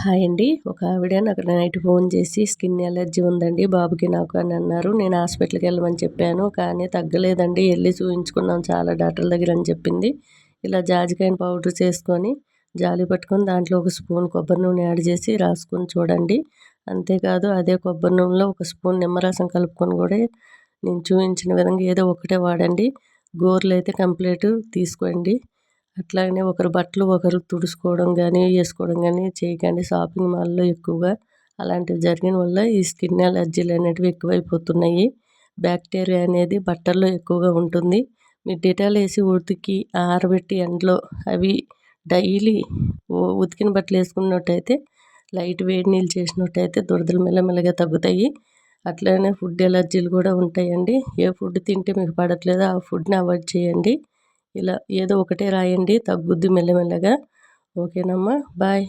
Hi అండి. ఒక ఆవిడ నాకు నైట్ ఫోన్ చేసి స్కిన్ ఎలర్జీ ఉందండి బాబుకి నాకు అని అన్నారు. నేను హాస్పిటల్కి వెళ్ళమని చెప్పాను. కానీ తగ్గలేదండి. వెళ్ళి చూయించుకున్నాం చాలా డాక్టర్ల దగ్గర అని చెప్పింది. ఇలా జాజికాయని పౌడర్ చేసుకొని జాలి పట్టుకొని దాంట్లో ఒక స్పూన్ కొబ్బరి నూనె యాడ్ చేసి రాసుకొని చూడండి. అంతేకాదు అదే కొబ్బరి నూనెలో ఒక స్పూన్ నిమ్మరసం కలుపుకొని కూడా నేను చూపించిన విధంగా ఏదో ఒకటే వాడండి. గోర్లు అయితే కంప్లీట్ తీసుకోండి. అట్లాగనే ఒకరు బట్టలు ఒకరు తుడుచుకోవడం కానీ వేసుకోవడం కానీ చేయకండి. షాపింగ్ మాల్లో ఎక్కువగా అలాంటివి జరిగిన వల్ల ఈ స్కిన్ అలర్జీలు అనేటివి ఎక్కువైపోతున్నాయి. బ్యాక్టీరియా అనేది బట్టల్లో ఎక్కువగా ఉంటుంది. మీరు డెటాల్ వేసి ఉతికి ఆరబెట్టి ఎండలో అవి డైలీ ఉతికిన బట్టలు వేసుకున్నట్టయితే లైట్ వేడి నీళ్ళు చేసినట్టయితే దురదలు మెల్లమెల్లగా తగ్గుతాయి. అట్లనే ఫుడ్ ఎలర్జీలు కూడా ఉంటాయండి. ఏ ఫుడ్ తింటే మీకు పడట్లేదో ఆ ఫుడ్ని అవాయిడ్ చేయండి. ఇలా ఏదో ఒకటే రాయండి, తగ్గుద్ది మెల్లమెల్లగా. ఓకేనమ్మా, బాయ్.